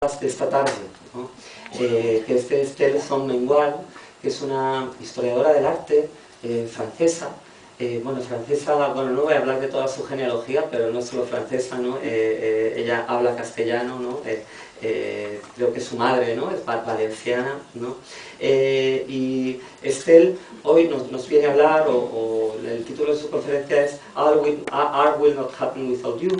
de esta tarde, ¿no? Que es de Estelle Son-Mengual, que es una historiadora del arte francesa. Bueno, no voy a hablar de toda su genealogía, pero no es solo francesa, ¿no? Ella habla castellano, ¿no? Creo que su madre, ¿no? Es valenciana, ¿no? Y Estelle hoy nos viene a hablar, o el título de su conferencia es Art Will Not Happen Without You,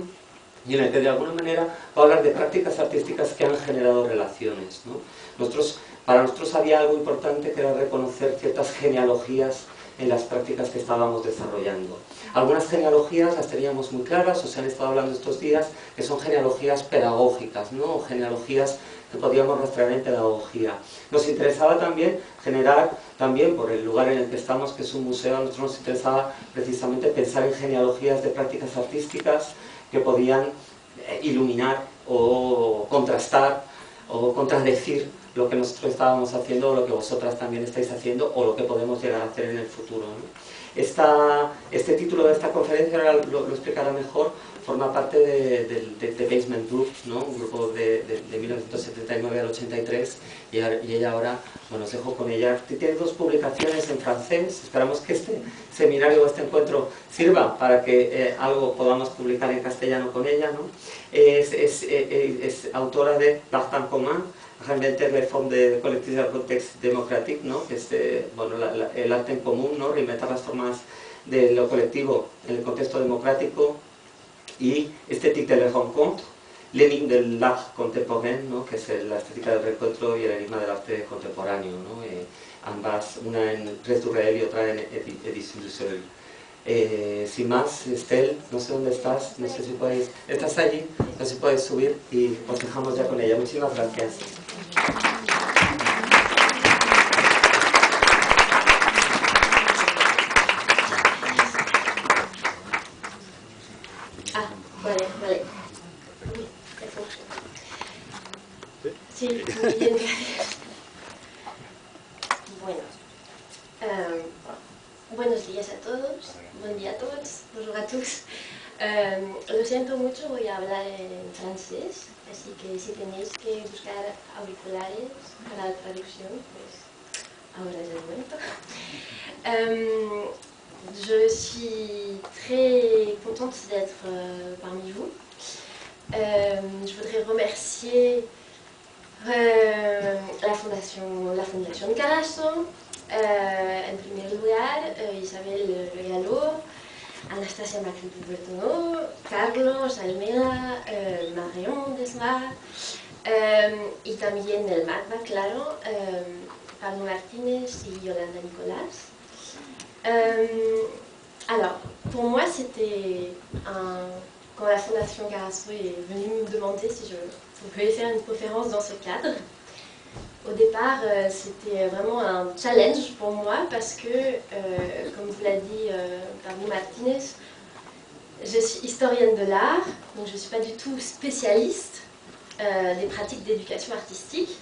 y en el que de alguna manera va a hablar de prácticas artísticas que han generado relaciones, ¿no? Para nosotros había algo importante, que era reconocer ciertas genealogías en las prácticas que estábamos desarrollando. Algunas genealogías las teníamos muy claras, o se han estado hablando estos días, que son genealogías pedagógicas, ¿no? O genealogías que podíamos rastrear en pedagogía. Nos interesaba también generar, también por el lugar en el que estamos, que es un museo, a nosotros nos interesaba precisamente pensar en genealogías de prácticas artísticas que podían iluminar o contrastar o contradecir lo que nosotros estábamos haciendo, o lo que vosotras también estáis haciendo, o lo que podemos llegar a hacer en el futuro, ¿no? Este título de esta conferencia, ahora lo explicará mejor, forma parte de Basement Group, ¿no? Un grupo de 1979 al 83, y ella ahora, bueno, os dejo con ella. Tiene dos publicaciones en francés. Esperamos que este seminario o este encuentro sirva para que algo podamos publicar en castellano con ella, ¿no? Es autora de L'Art en commun, réinventer les formes de collectivité dans le contexte démocratique, ¿no? Que es bueno, el arte en común, ¿no? Reinventar las formas de lo colectivo en el contexto democrático, y Esthétique de la rencontre, l'énigme de l'art contemporain, ¿no? Que es la estética del reencuentro y el enigma del arte contemporáneo, ¿no? Ambas, una en Presse du Réel y otra en Edición du Soleil. Sin más, Estelle, no sé dónde estás, no sé si podéis, estás allí, no sé si podéis subir, y os dejamos ya con ella. Muchísimas gracias. Vale. Sí, muy bien, gracias. Bueno, buenos días a todos, buen día a todos, bonjour a tous. Lo siento mucho, voy a hablar en francés, así que si tenéis que buscar auriculares para la traducción, pues ahora es el momento. Je suis très contente d'être parmi vous. Je voudrais remercier la Fondation Carasso, en primer lugar, Isabel Regalo, Anastasia Macri-Bertoneau, Carlos Almela, Marion Desmar, y también el MACBA, claro, Pablo Martínez y Yolanda Nicolás. Alors, pour moi, c'était quand la Fondation Carasso est venue me demander si je pouvais faire une conférence dans ce cadre. Au départ, c'était vraiment un challenge pour moi parce que, comme vous l'a dit Pablo Martínez, je suis historienne de l'art, donc je ne suis pas du tout spécialiste des pratiques d'éducation artistique.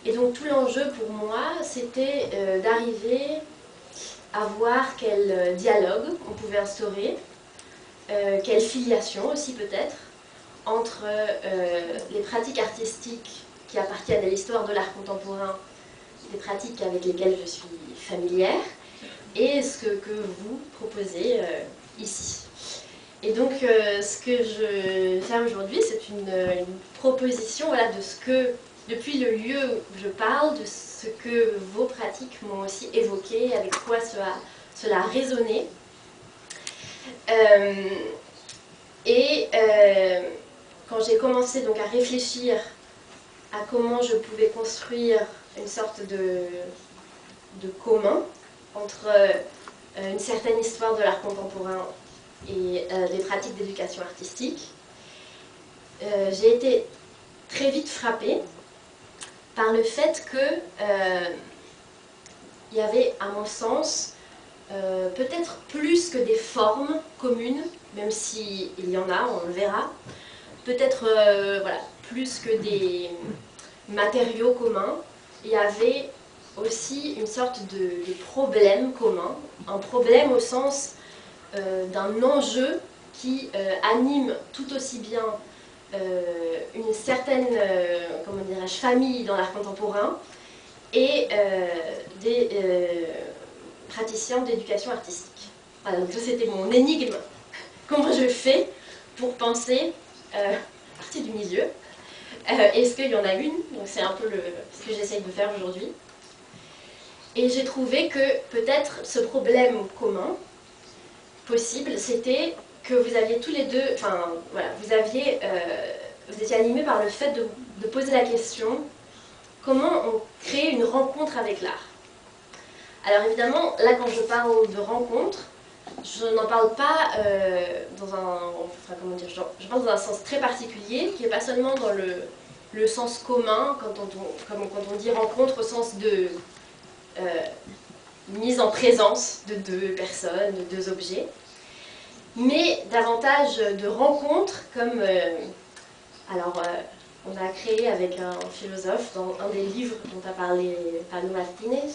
Et donc tout l'enjeu pour moi, c'était d'arriver à voir quel dialogue on pouvait instaurer, quelle filiation aussi peut-être, entre les pratiques artistiques qui appartiennent à l'histoire de l'art contemporain, des pratiques avec lesquelles je suis familière, et ce que vous proposez ici. Et donc ce que je fais aujourd'hui, c'est une proposition, voilà, de ce que, depuis le lieu où je parle, de ce que vos pratiques m'ont aussi évoqué, avec quoi cela a résonné. Quand j'ai commencé donc à réfléchir à comment je pouvais construire une sorte de commun entre une certaine histoire de l'art contemporain et les pratiques d'éducation artistique, j'ai été très vite frappée par le fait que il y avait, à mon sens, peut-être plus que des formes communes, même s'il y en a, on le verra, peut-être voilà, plus que des matériaux communs, il y avait aussi une sorte de problème commun, un problème au sens d'un enjeu qui anime tout aussi bien une certaine comment dirais-je, famille dans l'art contemporain et des praticiens d'éducation artistique. Voilà, donc ça c'était mon énigme. Comment je fais pour penser à partir du milieu? Est-ce qu'il y en a une? Donc c'est un peu ce que j'essaye de faire aujourd'hui. Et j'ai trouvé que peut-être ce problème commun possible, c'était que vous aviez tous les deux, enfin voilà, vous étiez animés par le fait de poser la question comment on crée une rencontre avec l'art. Alors évidemment, là quand je parle de rencontre, je n'en parle pas dans un, enfin comment dire, je parle dans un sens très particulier, qui n'est pas seulement dans le sens commun, quand on dit rencontre au sens de mise en présence de deux personnes, de deux objets, mais davantage de rencontres comme, on a créé avec un philosophe dans un des livres dont a parlé Pano Martinez,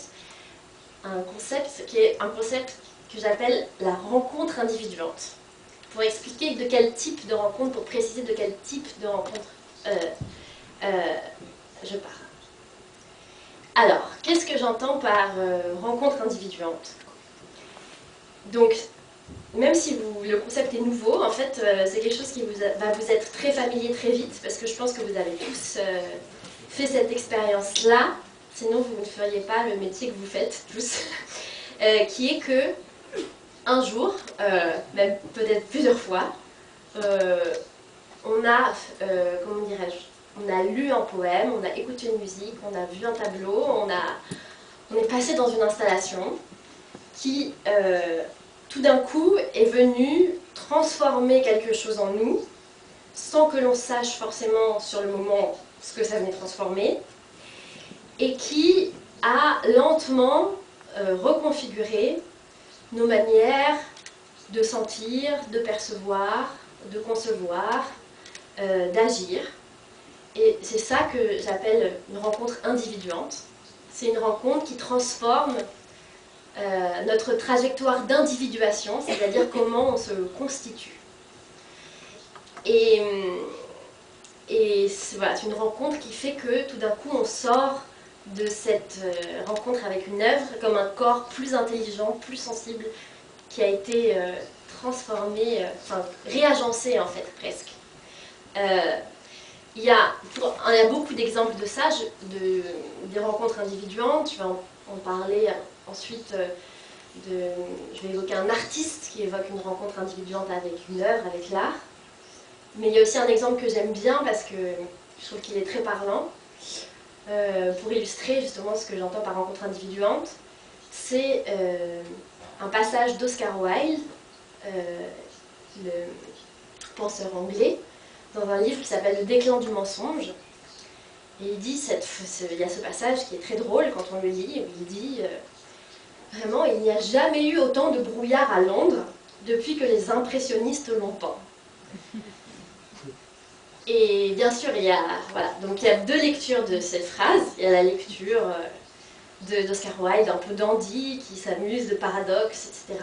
un concept qui est un concept que j'appelle la rencontre individuante, pour expliquer de quel type de rencontre, pour préciser de quel type de rencontre je parle. Alors, qu'est-ce que j'entends par rencontre individuante? Donc, même si le concept est nouveau, en fait, c'est quelque chose qui va vous être très familier très vite, parce que je pense que vous avez tous fait cette expérience-là, sinon vous ne feriez pas le métier que vous faites tous, qui est que un jour, même peut-être plusieurs fois, on a, comment dirais-je, on a lu un poème, on a écouté une musique, on a vu un tableau, on est passé dans une installation qui, tout d'un coup, est venue transformer quelque chose en nous, sans que l'on sache forcément sur le moment ce que ça venait transformer, et qui a lentement reconfiguré nos manières de sentir, de percevoir, de concevoir, d'agir. Et c'est ça que j'appelle une rencontre individuante. C'est une rencontre qui transforme notre trajectoire d'individuation, c'est-à-dire comment on se constitue. Et voilà, c'est une rencontre qui fait que tout d'un coup on sort de cette rencontre avec une œuvre comme un corps plus intelligent, plus sensible, qui a été transformé, enfin réagencé en fait presque. Il y a beaucoup d'exemples de ça, des rencontres individuantes. Je vais en parler ensuite. Je vais évoquer un artiste qui évoque une rencontre individuante avec une œuvre, avec l'art. Mais il y a aussi un exemple que j'aime bien parce que je trouve qu'il est très parlant. Pour illustrer justement ce que j'entends par rencontre individuante, c'est un passage d'Oscar Wilde, le penseur anglais, dans un livre qui s'appelle Le déclin du mensonge. Et il dit, il y a ce passage qui est très drôle quand on le lit, où il dit vraiment, il n'y a jamais eu autant de brouillard à Londres depuis que les impressionnistes l'ont peint. Et bien sûr, il y a deux lectures de cette phrase. Il y a la lecture d'Oscar Wilde, un peu dandy, qui s'amuse de paradoxes, etc.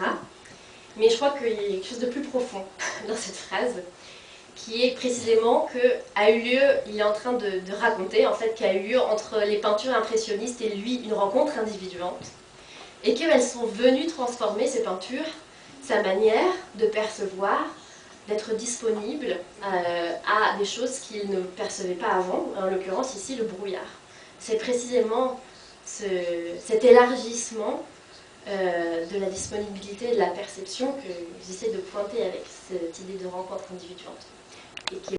Mais je crois qu'il y a quelque chose de plus profond dans cette phrase, qui est précisément il est en train de raconter en fait qu'il y a eu lieu entre les peintures impressionnistes et lui une rencontre individuante, et qu'elles sont venues transformer ces peintures, sa manière de percevoir, d'être disponible à des choses qu'il ne percevait pas avant, en l'occurrence ici le brouillard. C'est précisément cet élargissement de la disponibilité et de la perception que j'essaie de pointer avec cette idée de rencontre individuante. Et qui